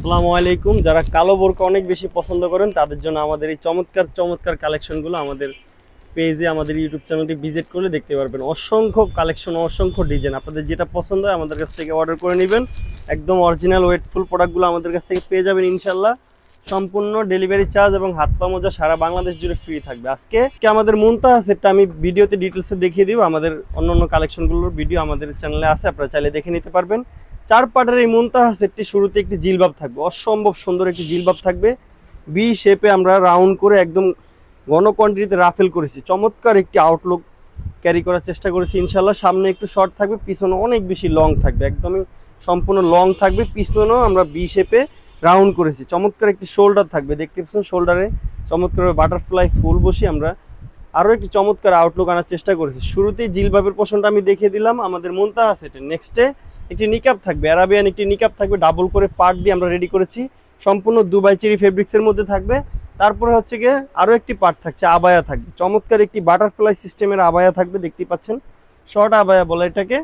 আসসালামু আলাইকুম। যারা কালো বোরকা অনেক বেশি পছন্দ করেন তাদের জন্য আমাদের এই চমৎকার চমৎকার কালেকশনগুলো আমাদের পেজে আমাদের ইউটিউব চ্যানেলটি ভিজিট করলে দেখতে পারবেন। অসংখ্য কালেকশন, অসংখ্য ডিজাইন, আপনাদের যেটা পছন্দ হয় আমাদের কাছ থেকে অর্ডার করে নেবেন। একদম অরিজিনাল ওয়েটফুল প্রোডাক্টগুলো আমাদের কাছ থেকে পেয়ে যাবেন ইনশাল্লাহ। সম্পূর্ণ ডেলিভারি চার্জ এবং হাত পা মোজা সারা বাংলাদেশ জুড়ে ফ্রি থাকবে। আজকে আমাদের মুনতাহা সেটটা আমি ভিডিওতে ডিটেলসে দেখিয়ে দিব। আমাদের অন্য কালেকশনগুলোর ভিডিও আমাদের চ্যানেলে আছে, আপনারা চাইলে দেখে নিতে পারবেন। 4 পার্টের এই মুনতাহা সেটটি শুরুতে একটি জিলবাব থাকবে, অসম্ভব সুন্দর একটি জিলবাব থাকবে। বি শেপে আমরা রাউন্ড করে একদম ঘন কোয়ান্টিটিতে রাফেল করেছি। চমৎকার একটি আউটলুক ক্যারি করার চেষ্টা করেছি ইনশাল্লাহ। সামনে একটু শর্ট থাকবে, পিছনে অনেক বেশি লং থাকবে, একদমই সম্পূর্ণ লং থাকবে। পিছনেও আমরা বি শেপে রাউন্ড করেছি। চমৎকার একটি শোল্ডার থাকবে, দেখতে পাচ্ছেন শোল্ডারে চমৎকার বাটারফ্লাই ফুল বসি আমরা আরও একটি চমৎকার আউটলুক আনার চেষ্টা করেছি। শুরুতেই জিলবাবের পোর্শনটা আমি দেখিয়ে দিলাম আমাদের মুনতাহা সেটে। নেক্সটে একটি নিকাব থাকবে, অ্যারাবিয়ান একটি নিকাব থাকবে, ডাবল করে পার্ট দিয়ে আমরা রেডি করেছি। সম্পূর্ণ দুবাই চেরি ফেব্রিক্সের মধ্যে থাকবে। তারপরে হচ্ছে গিয়ে আরও একটি পার্ট থাকছে, আবায়া থাকবে। চমৎকার একটি বাটারফ্লাই সিস্টেমের আবায়া থাকবে, দেখতে পাচ্ছেন শর্ট আবায়া বলে এটাকে।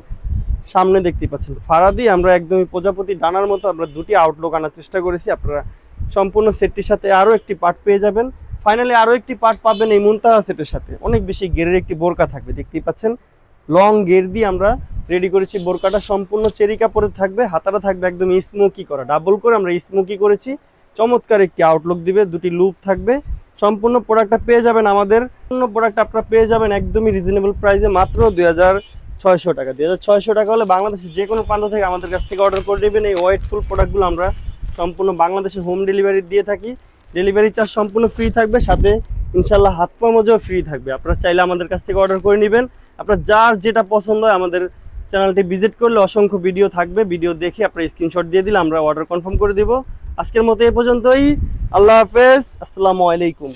সামনে দেখতে পাচ্ছেন ফারাদি আমরা একদমই প্রজাপতি ডানার মতো আমরা দুটি আউটলুক আনার চেষ্টা করেছি। আপনারা সম্পূর্ণ সেটটির সাথে আরও একটি পার্ট পেয়ে যাবেন। ফাইনালি আরও একটি পার্ট পাবেন এই মুনতাহা সেটের সাথে। অনেক বেশি গেরের একটি বোরকা থাকবে, দেখতেই পাচ্ছেন লং গের দিয়ে আমরা রেডি করেছি। বোরকাটা সম্পূর্ণ চেরি কাপড়ের থাকবে, হাতাটা থাকবে একদম স্মোকি করা, ডাবল করে আমরা স্মোকি করেছি। চমৎকার একটি আউটলুক দিবে, দুটি লুপ থাকবে। সম্পূর্ণ প্রোডাক্টটা পেয়ে যাবেন আমাদের। সম্পূর্ণ প্রোডাক্ট আপনারা পেয়ে যাবেন একদমই রিজনেবল প্রাইসে, মাত্র 2600 টাকা। 2600 টাকা হলে বাংলাদেশের যে কোনো প্রান্ত থেকে আমাদের কাছ থেকে অর্ডার করে নেবেন। এই ওয়েটফুল প্রোডাক্টগুলো আমরা সম্পূর্ণ বাংলাদেশে হোম ডেলিভারি দিয়ে থাকি। ডেলিভারি চার্জ সম্পূর্ণ ফ্রি থাকবে, সাথে ইনশাল্লাহ হাত পা মোজাও ফ্রি থাকবে। আপনারা চাইলে আমাদের কাছ থেকে অর্ডার করে নেবেন। আপনার যার যেটা পছন্দ হয় আমাদের চ্যানেলটি ভিজিট করলে অসংখ্য ভিডিও থাকবে, ভিডিও দেখে আপনার স্ক্রিনশট দিয়ে দিলে আমরা অর্ডার কনফার্ম করে দেব। আজকের মতো এ পর্যন্তই। আল্লাহ হাফেজ, আসসালামু আলাইকুম।